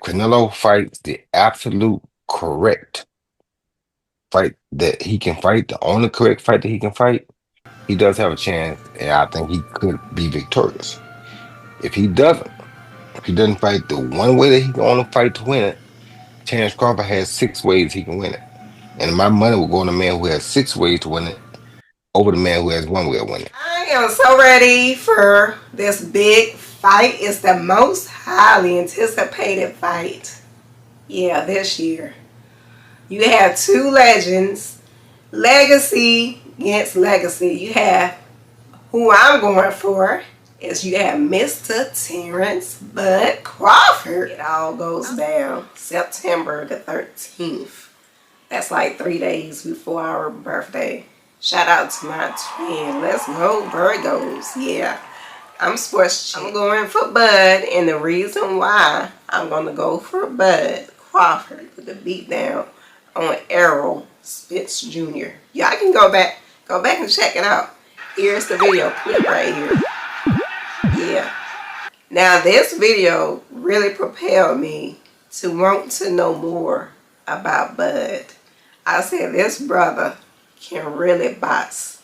Canelo fights the absolute correct fight that he can fight, the only correct fight that he can fight, he does have a chance, and I think he could be victorious. If he doesn't, if he doesn't fight the one way that he can only fight to win it, Terence Crawford has 6 ways he can win it. And my money will go on the man who has 6 ways to win it over the man who has one way of winning it. I am so ready for this big fight. It's the most highly anticipated fight, yeah, this year. You have two legends, legacy against legacy. You have who I'm going for is you have Mr. Terence Bud Crawford. It all goes down September the 13th. That's like 3 days before our birthday. Shout out to my twin. Let's go Virgos. Yeah, I'm sports chick. I'm going for Bud, and the reason why I'm going to go for Bud Crawford with the beat down on Errol Spence Jr. Y'all can go back and check it out. Here's the video clip right here. Yeah. Now this video really propelled me to want to know more about Bud. I said this brother can really box.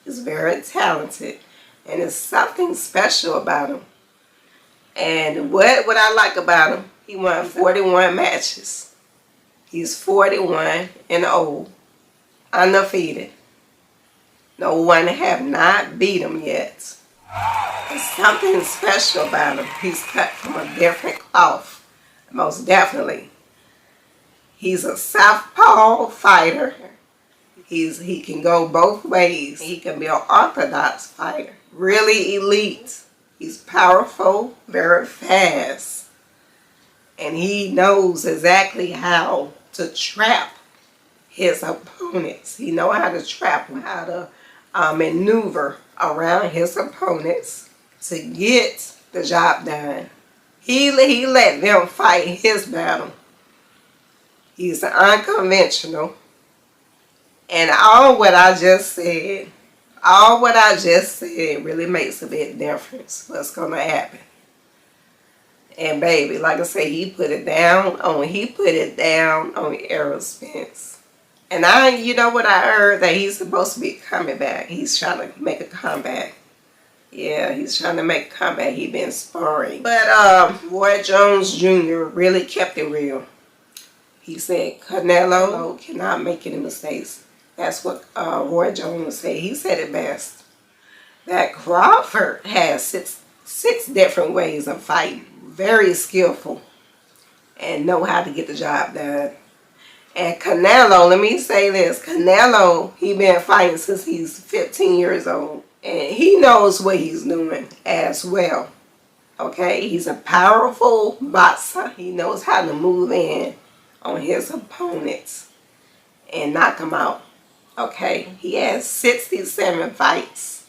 He's very talented, and there's something special about him. And what I like about him, he won 41 matches. He's 41 and old, undefeated. No one have not beat him yet. There's something special about him. He's cut from a different cloth, most definitely. He's a southpaw fighter. He can go both ways. He can be an orthodox fighter. Really elite. He's powerful, very fast. And he knows exactly how to trap his opponents. He knows how to trap them, how to maneuver around his opponents to get the job done. He let them fight his battle. He's unconventional. And all what I just said really makes a big difference. What's gonna happen? And baby, like I say, he put it down on Errol Spence. And you know what I heard? That he's supposed to be coming back. He's trying to make a comeback. Yeah, he's trying to make a comeback. He's been sparring. But Roy Jones Jr. really kept it real. He said Canelo cannot make any mistakes. That's what Roy Jones said. He said it best. That Crawford has six different ways of fighting. Very skillful. And know how to get the job done. And Canelo, let me say this. Canelo, he been fighting since he's 15 years old. And he knows what he's doing as well. Okay? He's a powerful boxer. He knows how to move in on his opponents and knock them out. Okay? He has 67 fights.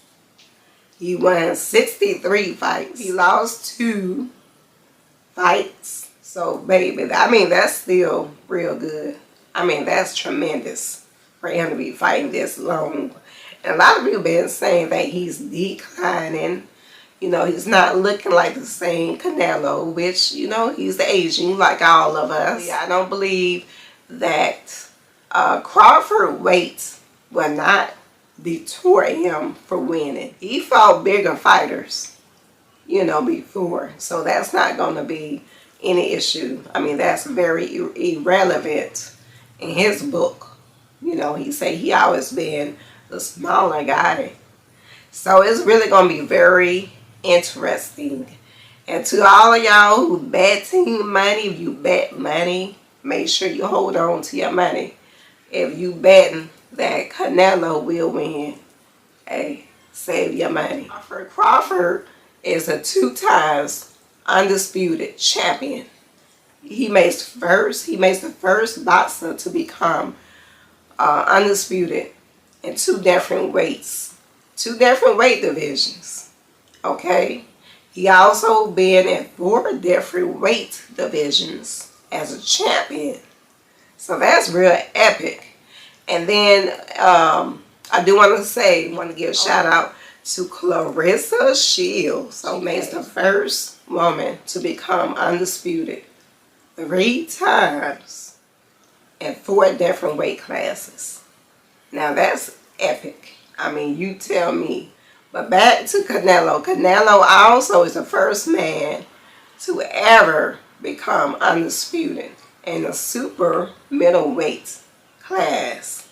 He won 63 fights. He lost 2 fights. So, baby, I mean, that's still real good. I mean, that's tremendous for him to be fighting this long. And a lot of people been saying that he's declining. You know, he's not looking like the same Canelo, which, you know, he's aging like all of us. I don't believe that Crawford weight will not detour him for winning. He fought bigger fighters, you know, before. So that's not going to be any issue. I mean, that's very irrelevant in his book. You know, he say he always been the smaller guy. So it's really going to be very interesting. And to all of y'all who betting money, if you bet money, make sure you hold on to your money. If you betting that Canelo will win, hey, save your money. Crawford is a 2 times undisputed champion. He makes the first boxer to become undisputed in 2 different weights, 2 different weight divisions. Okay, he also been in 4 different weight divisions as a champion. So that's real epic. And then I do want to give a shout out to Clarissa Shields. So makes the first woman to become undisputed 3 times in 4 different weight classes. Now that's epic. I mean, you tell me. But back to Canelo. Canelo also is the first man to ever become undisputed in the super middleweight class.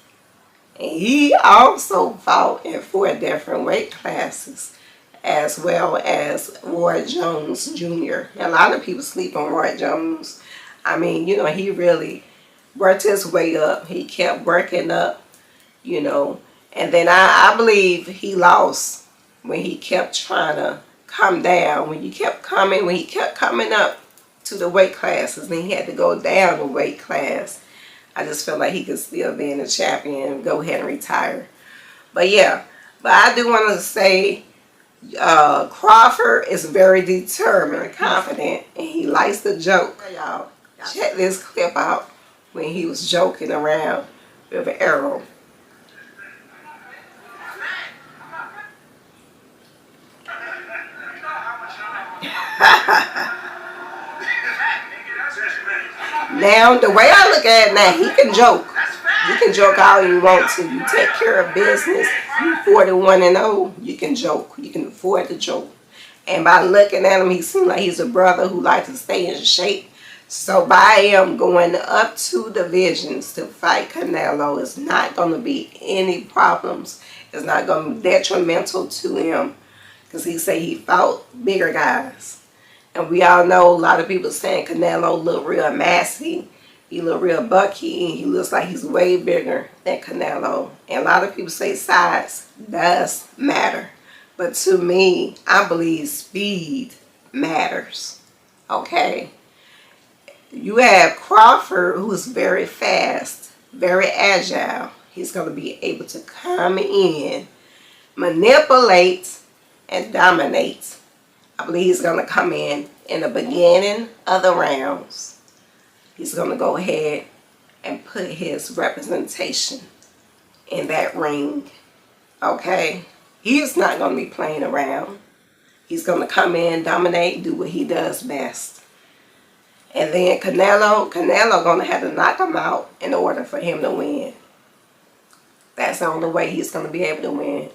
And he also fought in 4 different weight classes, as well as Roy Jones Jr. A lot of people sleep on Roy Jones. I mean, you know, he really worked his way up. He kept working up, you know. And then I believe he lost when he kept trying to come down. When he kept coming up to the weight classes, then he had to go down the weight class. I just felt like he could still be in the champion and go ahead and retire. But yeah, but I do want to say Crawford is very determined, confident, and he likes to joke. Y'all, check this clip out when he was joking around with an arrow. Now, the way I look at it now, he can joke. You can joke all you want to. You take care of business. You 41-0. You can joke. You can afford to joke. And by looking at him, he seems like he's a brother who likes to stay in shape. So by him going up 2 divisions to fight Canelo, it's not going to be any problems. It's not going to be detrimental to him, because he say he fought bigger guys. And we all know a lot of people saying Canelo look real massy. He look real bucky. He looks like he's way bigger than Canelo. And a lot of people say size does matter. But to me, I believe speed matters. Okay? You have Crawford, who's very fast, very agile. He's going to be able to come in, manipulate, and dominate. I believe he's going to come in the beginning of the rounds. He's going to go ahead and put his representation in that ring. Okay? He's not going to be playing around. He's going to come in, dominate, do what he does best. And then Canelo going to have to knock him out in order for him to win. That's the only way he's going to be able to win.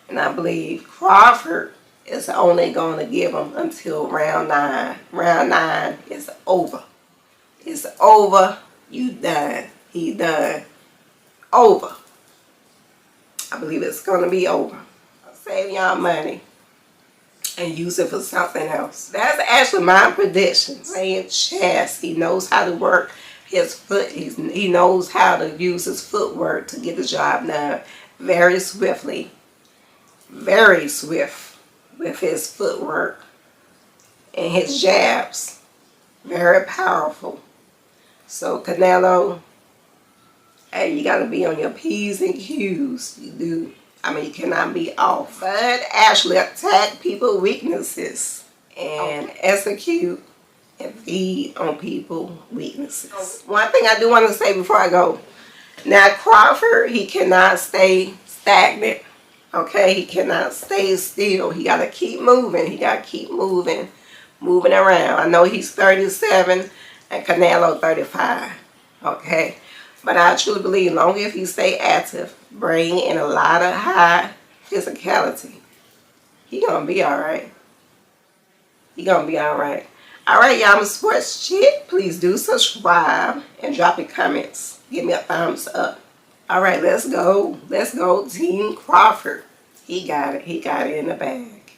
And I believe Crawford is only going to give him until round 9. Round 9 is over. It's over. You done. He done. Over. I believe it's going to be over. Save y'all money and use it for something else. That's actually my prediction. Playing chess. He knows how to work his foot. He knows how to use his footwork to get the job done very swiftly. Very swift with his footwork and his jabs. Very powerful. So Canelo, hey, you got to be on your P's and Q's. You do. I mean, you cannot be off. But actually attack people's weaknesses and execute and feed on people's weaknesses. One thing I do want to say before I go. Now Crawford, he cannot stay stagnant. Okay, he cannot stay still. He got to keep moving. He got to keep moving around. I know he's 37 and Canelo 35. Okay, but I truly believe long as he stay active, bring in a lot of high physicality, he gonna be all right. He gonna be all right. All right, y'all. I'm a sports chick. Please do subscribe and drop your comments. Give me a thumbs up. All right, let's go. Let's go, Team Crawford. He got it. He got it in the bag.